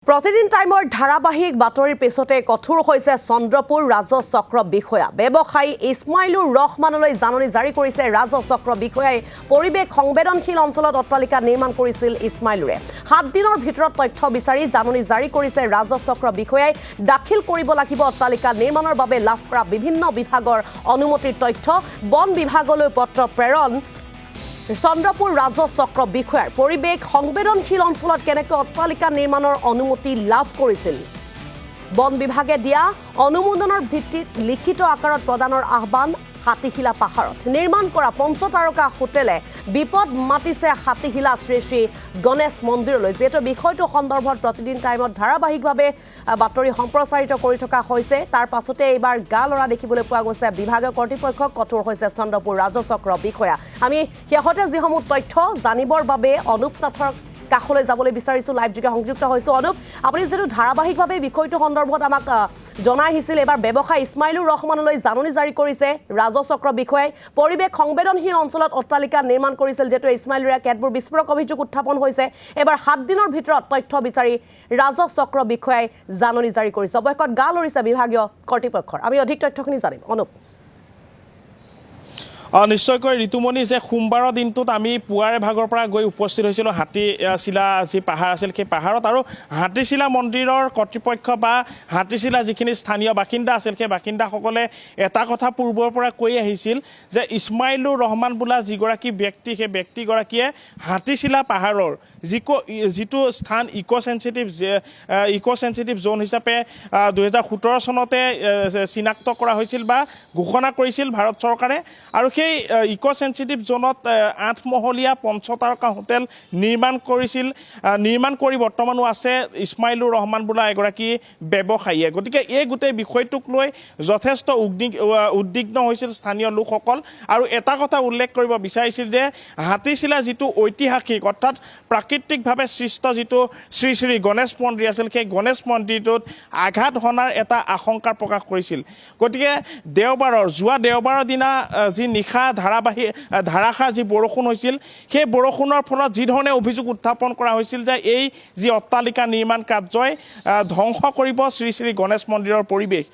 প্ৰতিদিন টাইমৰ ধাৰাবাহিক বাতৰিৰ পিছতে কঠোৰ হৈছে চন্দ্ৰপুৰ ৰাজহ চক্ৰ বিষয়া ব্যৱসায়ী ইছমাইলুৰ ৰহমানলৈ জাননী জাৰি কৰিছে ৰাজহ চক্ৰ বিষয়াই পৰিৱেশ সংবেদনশীল অঞ্চলত অট্টালিকা নিৰ্মাণ কৰিছিল ইছমাইলুৰে 7 দিনৰ ভিতৰত তথ্য বিচাৰি জাননী জাৰি কৰিছে ৰাজহ চক্ৰ বিষয়াই দাখিল কৰিব লাগিব অট্টালিকা নিৰ্মাণৰ বাবে লাভ কৰা বিভিন্ন বিভাগৰ অনুমতিৰ তথ্য বন বিভাগলৈ পত্ৰ প্ৰেৰণ চন্দ্ৰপুৰ ৰাজহ চক্ৰ বিষয়াৰ পৰিৱেশ সংবেদনশীল অঞ্চলত কেনেকৈ অট্টালিকা নিৰ্মাণৰ অনুমতি লাভ কৰিছিল বন বিভাগে দিয়া অনুমোদনৰ ভিত্তিত লিখিত আকাৰত প্ৰদানৰ আহ্বান হাতীশিলা পাহাৰত নিৰ্মাণ কৰা পঞ্চতাৰকা হোটেলে বিপদ মাতিছে হাতীশিলা শ্ৰী শ্ৰী গণেশ মন্দিৰলৈ যেটো বিষয়টো সন্দৰ্ভত প্ৰতিদিন টাইমত ধাৰাবাহিকভাৱে বাতৰি সম্প্ৰচাৰিত কৰি থকা হৈছে তাৰ পাছতে এইবাৰ গালৰা দেখিবলৈ পোৱা গৈছে বিভাগীয় কৰ্তৃপক্ষ কঠোৰ হৈছে চন্দ্ৰপুৰ ৰাজহ চক্ৰ বিষয়া আমি শেহতীয়া যিসমূহ তথ্য জানিবৰ বাবে অনুপ নাথৰ কাখলৈ যাবলৈ বিচাৰিছো লাইভ যোগে সংযুক্ত হৈছো অনুপ আপুনি যেটো ধাৰাবাহিকভাৱে বিষয়টো সন্দৰ্ভত আমাক জনাই আহিছিল এবাৰ ব্যৱসায়ী ইছমাইলুৰ ৰহমানলৈ জাননী জাৰি কৰিছে ৰাজহ চক্ৰ বিষয়াই পৰিৱেশ সংবেদনশীল অঞ্চলত অট্টালিকা নিৰ্মাণ কৰিছিল যেটো ইছমাইলুৰে কেতবোৰ বিস্ফোৰক অভিযোগ উত্থাপন হৈছে এবাৰ 7 দিনৰ ভিতৰত তথ্য বিচাৰি ৰাজহ চক্ৰ বিষয়াই জাননী জাৰি কৰিছে অৱশেষত গা লৰিছে বিভাগীয় কৰ্তৃপক্ষৰ আমি অধিক তথ্যখিনি জানিম অনুপ নিশ্চয়কৈ ঋতুমণি যে সোমবাৰৰ দিনটোত আমি পুৱাৰে ভাগৰ পৰা গৈ উপস্থিত হৈছিলোঁ হাতীশিলা যি পাহাৰ আছিল সেই পাহাৰত আৰু হাতীশিলা মন্দিৰৰ কৰ্তৃপক্ষ বা হাতীশিলা যিখিনি স্থানীয় বাসিন্দা আছিল সেই বাসিন্দাসকলে এটা কথা পূৰ্বৰ পৰা কৈ আহিছিল যে ইছমাইলুৰ ৰহমান বোলা যিগৰাকী ব্যক্তি সেই ব্যক্তিগৰাকীয়ে হাতীশিলা পাহাৰৰ যিটো স্থান ইক' চেনচিটিভ জোন হিচাপে 2017 চনতে চিনাক্ত কৰা হৈছিল বা ঘোষণা কৰিছিল ভাৰত চৰকাৰে আৰু সেই ইক' চেনচিটিভ জোনত 8 মহলীয়া পঞ্চতাৰকা হোটেল নিৰ্মাণ কৰি বৰ্তমানো আছে ইছমাইলুৰ ৰহমান বোলা এগৰাকী ব্যৱসায়ীয়ে গতিকে এই গোটেই বিষয়টোক লৈ যথেষ্ট উদ্বিগ্ন হৈছিল স্থানীয় লোকসকল আৰু এটা কথা উল্লেখ কৰিব বিচাৰিছিল যে হাতীশিলা যিটো ঐতিহাসিক অৰ্থাৎ প্ৰাকৃতিকভাৱে সৃষ্ট যিটো শ্ৰী শ্ৰী গণেশ মন্দিৰ আছিল সেই গণেশ মন্দিৰটোত আঘাত হনাৰ এটা আশংকা প্ৰকাশ কৰিছিল গতিকে যোৱা দেওবাৰৰ দিনা যি নিশা ধাৰাসাৰ যি বৰষুণ হৈছিল সেই বৰষুণৰ ফলত যি ধৰণে অভিযোগ উত্থাপন কৰা হৈছিল যে এই যি অট্টালিকা নিৰ্মাণ কাৰ্যই ধ্বংস কৰিব শ্ৰী শ্ৰী গণেশ মন্দিৰৰ পৰিৱেশ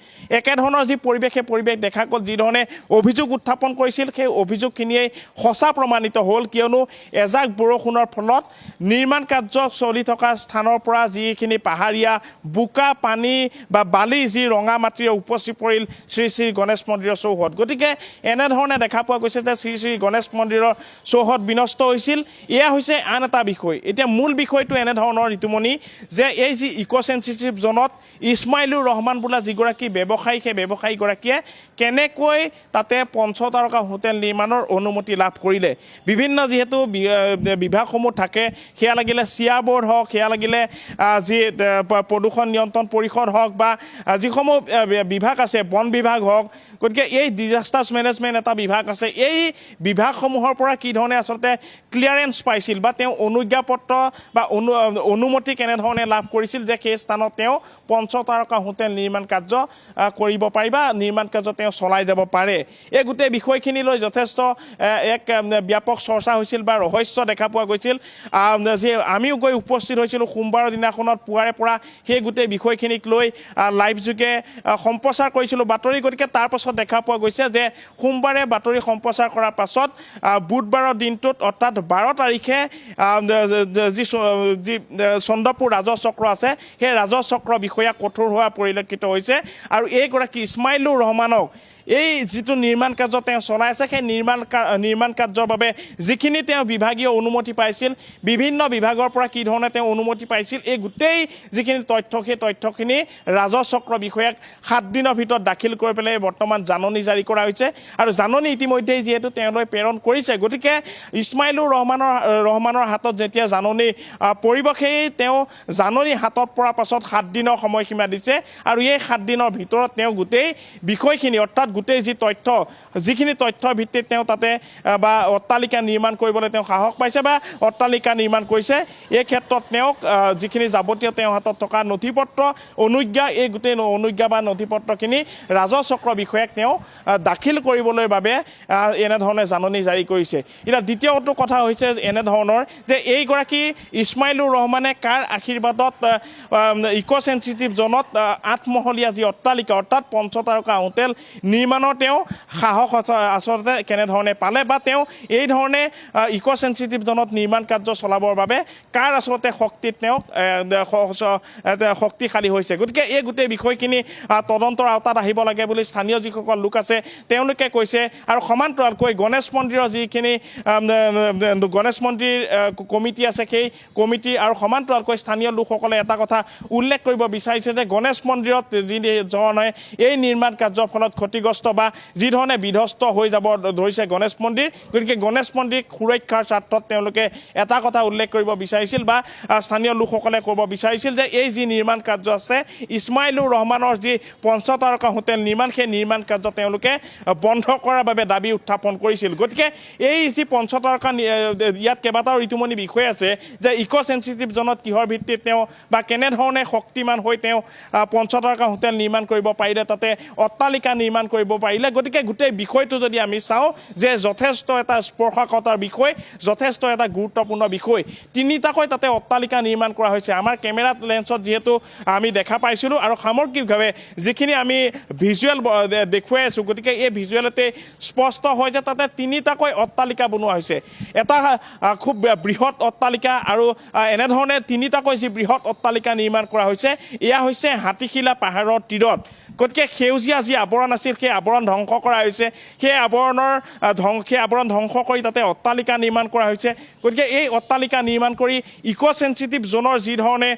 একেধৰণৰ যি পৰিৱেশ সেই পৰিৱেশ দেখা গ'ল যি ধৰণে অভিযোগ উত্থাপন কৰিছিল সেই অভিযোগখিনিয়ে সঁচা প্ৰমাণিত হ'ল কিয়নো এজাক বৰষুণৰ ফলত নিৰ্মাণ কাৰ্য চলি থকা স্থানৰ পৰা যিখিনি পাহাৰীয়া বোকা পানী বা বালি যি ৰঙা মাটিৰে উপচি পৰিল শ্ৰী শ্ৰী গণেশ মন্দিৰৰ চৌহদ গতিকে এনেধৰণে দেখা পোৱা গৈছে যে শ্ৰী শ্ৰী গণেশ মন্দিৰৰ চৌহদ বিনষ্ট হৈছিল এয়া হৈছে আন এটা বিষয় এতিয়া মূল বিষয়টো এনেধৰণৰ ঋতুমণি যে এই যি ইক' চেনচিটিভ জোনত ইছমাইলুৰ ৰহমান বোলা যিগৰাকী ব্যৱসায়ী সেই ব্যৱসায়ীগৰাকীয়ে কেনেকৈ তাতে পঞ্চতাৰকা হোটেল নিৰ্মাণৰ অনুমতি লাভ কৰিলে বিভিন্ন যিহেতু বিভাগসমূহ থাকে সেয়া লাগিলে চিয়া বোৰ্ড হওক সেয়া লাগিলে যি প্ৰদূষণ নিয়ন্ত্ৰণ পৰিষদ হওক বা যিসমূহ বিভাগ আছে বন বিভাগ হওক গতিকে এই ডিজাষ্টাৰ্ছ মেনেজমেণ্ট এটা বিভাগ আছে এই বিভাগসমূহৰ পৰা কি ধৰণে আচলতে ক্লিয়াৰেন্স পাইছিল বা তেওঁ অনুজ্ঞাপত্ৰ বা অনুমতি কেনেধৰণে লাভ কৰিছিল যে সেই স্থানত তেওঁ পঞ্চতাৰকা হোটেল নিৰ্মাণ কাৰ্য কৰিব পাৰি বা নিৰ্মাণ কাৰ্য তেওঁ চলাই যাব পাৰে এই গোটেই বিষয়খিনি লৈ যথেষ্ট এক ব্যাপক চৰ্চা হৈছিল বা ৰহস্য দেখা পোৱা গৈছিল যে আমিও গৈ উপস্থিত হৈছিলোঁ সোমবাৰৰ দিনাখনত পুৱাৰে পৰা সেই গোটেই বিষয়খিনিক লৈ লাইভ যোগে সম্প্ৰচাৰ কৰিছিলোঁ বাতৰি গতিকে তাৰ পাছত দেখা পোৱা গৈছে যে সোমবাৰে বাতৰি সম্প্ৰচাৰ কৰাৰ পাছত বুধবাৰৰ দিনটোত অৰ্থাৎ 12 তাৰিখে যি চন্দ্ৰপুৰ ৰাজহ চক্ৰ আছে সেই ৰাজহ চক্ৰ বিষয়া কঠোৰ হোৱা পৰিলক্ষিত হৈছে আৰু এইগৰাকী ইছমাইলুৰ ৰহমানক এই যিটো নিৰ্মাণ কাৰ্য তেওঁ চলাই আছে সেই নিৰ্মাণ কাৰ্যৰ বাবে যিখিনি তেওঁ বিভাগীয় অনুমতি পাইছিল বিভিন্ন বিভাগৰ পৰা কি ধৰণে তেওঁ অনুমতি পাইছিল এই গোটেই যিখিনি তথ্য সেই তথ্যখিনি ৰাজহ চক্ৰ বিষয়াক 7 দিনৰ ভিতৰত দাখিল কৰি পেলাই বৰ্তমান জাননী জাৰি কৰা হৈছে আৰু জাননী ইতিমধ্যেই যিহেতু তেওঁলৈ প্ৰেৰণ কৰিছে গতিকে ইছমাইলুৰ ৰহমানৰ হাতত যেতিয়া জাননী পৰিব সেই তেওঁ জাননী হাতত পৰাৰ পাছত 7 দিনৰ সময়সীমা দিছে আৰু এই 7 দিনৰ ভিতৰত তেওঁ গোটেই বিষয়খিনি অৰ্থাৎ গোটেই যি তথ্য যিখিনি তথ্যৰ ভিত্তিত তেওঁ তাতে বা অট্টালিকা নিৰ্মাণ কৰিবলৈ তেওঁ সাহস পাইছে বা অট্টালিকা নিৰ্মাণ কৰিছে এই ক্ষেত্ৰত তেওঁক যিখিনি যাৱতীয় তেওঁৰ হাতত থকা নথিপত্ৰ অনুজ্ঞা এই গোটেই অনুজ্ঞা বা নথিপত্ৰখিনি ৰাজচক্ৰ বিষয়াক তেওঁ দাখিল কৰিবলৈ বাবে এনেধৰণে জাননী জাৰি কৰিছে এতিয়া দ্বিতীয়টো কথা হৈছে এনেধৰণৰ যে এইগৰাকী ইছমাইলুৰ ৰহমানে কাৰ আশীৰ্বাদত ইক' চেঞ্চিটিভ জোনত 8মহলীয়া যি অট্টালিকা অৰ্থাৎ পঞ্চতাৰকা হোটেল নিৰ্মাণৰ তেওঁ সাহস আচলতে কেনেধৰণে পালে বা তেওঁ এই ধৰণে ইক' চেঞ্চিটিভ জোনত নিৰ্মাণ কাৰ্য চলাবৰ বাবে কাৰ আচলতে শক্তিত তেওঁক শক্তিশালী হৈছে গতিকে এই গোটেই বিষয়খিনি তদন্তৰ আওতাত আহিব লাগে বুলি স্থানীয় যিসকল লোক আছে তেওঁলোকে কৈছে আৰু সমান্তৰালকৈ গণেশ মন্দিৰৰ যিখিনি গণেশ মন্দিৰ কমিটি আছে সেই কমিটি আৰু সমান্তৰালকৈ স্থানীয় লোকসকলে এটা কথা উল্লেখ কৰিব বিচাৰিছে যে গণেশ মন্দিৰত যি ধৰণে এই নিৰ্মাণ কাৰ্যৰ ফলত ক্ষতিগ্ৰস্ত বা যি ধৰণে বিধ্বস্ত হৈ যাব ধৰিছে গণেশ মন্দিৰ গতিকে গণেশ মন্দিৰ সুৰক্ষাৰ স্বাৰ্থত তেওঁলোকে এটা কথা উল্লেখ কৰিব বিচাৰিছিল বা স্থানীয় লোকসকলে ক'ব বিচাৰিছিল যে এই যি নিৰ্মাণ কাৰ্য আছে ইছমাইলুৰ ৰহমানৰ যি পঞ্চতাৰকা হোটেল নিৰ্মাণ সেই নিৰ্মাণ কাৰ্য তেওঁলোকে বন্ধ কৰাৰ বাবে দাবী উত্থাপন কৰিছিল গতিকে এই যি পঞ্চতাৰকা ইয়াত কেইবাটাও ঋতুমণি বিষয় আছে যে ইক' চেঞ্চিটিভ জোনত কিহৰ ভিত্তিত তেওঁ বা কেনেধৰণে শক্তিমান হৈ তেওঁ পঞ্চতাৰকা হোটেল নিৰ্মাণ কৰিব পাৰিলে তাতে অট্টালিকা নিৰ্মাণ কৰিব পাৰিলে গতিকে গোটেই বিষয়টো যদি আমি চাওঁ যে যথেষ্ট এটা স্পৰ্শকাতৰ বিষয় যথেষ্ট এটা গুৰুত্বপূৰ্ণ বিষয় তিনিটাকৈ তাতে অট্টালিকা নিৰ্মাণ কৰা হৈছে আমাৰ কেমেৰা লেন্সত যিহেতু আমি দেখা পাইছিলোঁ আৰু সামগ্ৰিকভাৱে যিখিনি আমি ভিজুৱেল দেখুৱাই আছোঁ গতিকে এই ভিজুৱেলতে স্পষ্ট হয় যে তাতে তিনিটাকৈ অট্টালিকা বনোৱা হৈছে এটা খুব বৃহৎ অট্টালিকা আৰু এনেধৰণে তিনিটাকৈ যি বৃহৎ অট্টালিকা নিৰ্মাণ কৰা হৈছে এয়া হৈছে হাতীশিলা পাহাৰৰ তীৰত গতিকে সেউজীয়া যি আৱৰণ আছিল সেই আৱৰণ ধ্বংস কৰা হৈছে সেই আৱৰণ ধ্বংস কৰি তাতে অট্টালিকা নিৰ্মাণ কৰা হৈছে গতিকে এই অট্টালিকা নিৰ্মাণ কৰি ইক' চেঞ্চিটিভ জোনৰ যি ধৰণে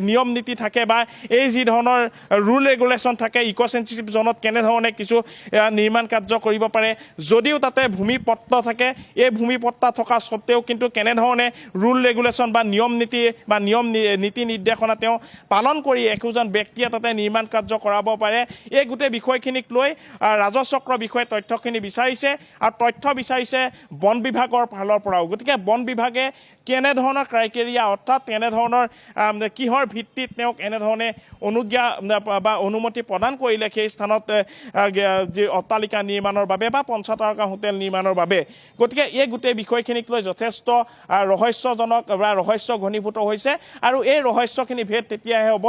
নিয়ম নীতি থাকে বা এই যি ধৰণৰ ৰুল ৰেগুলেশ্যন থাকে ইক' চেঞ্চিটিভ জোনত কেনেধৰণে কিছু নিৰ্মাণ কাৰ্য কৰিব পাৰে যদিও তাতে ভূমিপট্ট থাকে এই ভূমিপট্টা থকা স্বত্তেও কিন্তু কেনেধৰণে ৰুল ৰেগুলেশ্যন বা নিয়ম নীতি নিৰ্দেশনা তেওঁ পালন কৰি একোজন ব্যক্তিয়ে তাতে নিৰ্মাণ কাৰ্য কৰাব পাৰে এই গোটেই বিষয়খিনিক লৈ ৰাজচক্ৰ বিষয়ে তথ্যখিনি বিচাৰিছে আৰু তথ্য বিচাৰিছে বন বিভাগৰ ফালৰ পৰাও গতিকে বন বিভাগে কেনেধৰণৰ ক্ৰাইটেৰিয়া অৰ্থাৎ কেনেধৰণৰ কিহৰ ভিত্তিত তেওঁক এনেধৰণে অনুজ্ঞা বা অনুমতি প্ৰদান কৰিলে সেই স্থানত যি অট্টালিকা নিৰ্মাণৰ বাবে বা পঞ্চতাৰকা হোটেল নিৰ্মাণৰ বাবে গতিকে এই গোটেই বিষয়খিনিক লৈ যথেষ্ট ৰহস্যজনক বা ৰহস্য ঘনীভূত হৈছে আৰু এই ৰহস্যখিনি ভেদ তেতিয়াহে হ'ব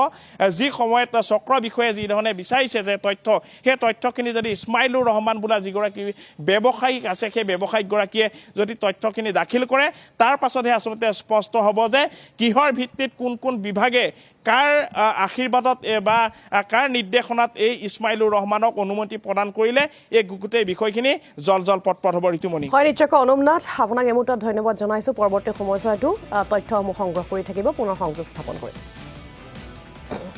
যি সময়ত চক্ৰ বিষয়ে যি ধৰণে বিচাৰিছে যে তথ্য সেই তথ্যখিনি যদি ইছমাইলুৰ ৰহমান বোলা যিগৰাকী ব্যৱসায়িক আছে সেই ব্যৱসায়িকগৰাকীয়ে যদি তথ্যখিনি দাখিল কৰে তাৰ পাছতহে আচলতে স্পষ্ট হ'ব যে কিহৰ ভিত্তিত কোন বিভাগে কাৰ আশীৰ্বাদত বা কাৰ নিৰ্দেশনাত এই ইছমাইলুৰ ৰহমানক অনুমতি প্ৰদান কৰিলে এই গোটেই বিষয়খিনি জল পটপট হ'ব ঋতুমণি হয় নিশ্চয়কৈ অনুম নাথ আপোনাক এই মুহূৰ্তত ধন্যবাদ জনাইছোঁ পৰৱৰ্তী সময়ছোৱাতো তথ্যসমূহ সংগ্ৰহ কৰি থাকিব পুনৰ সংযোগ স্থাপন কৰিম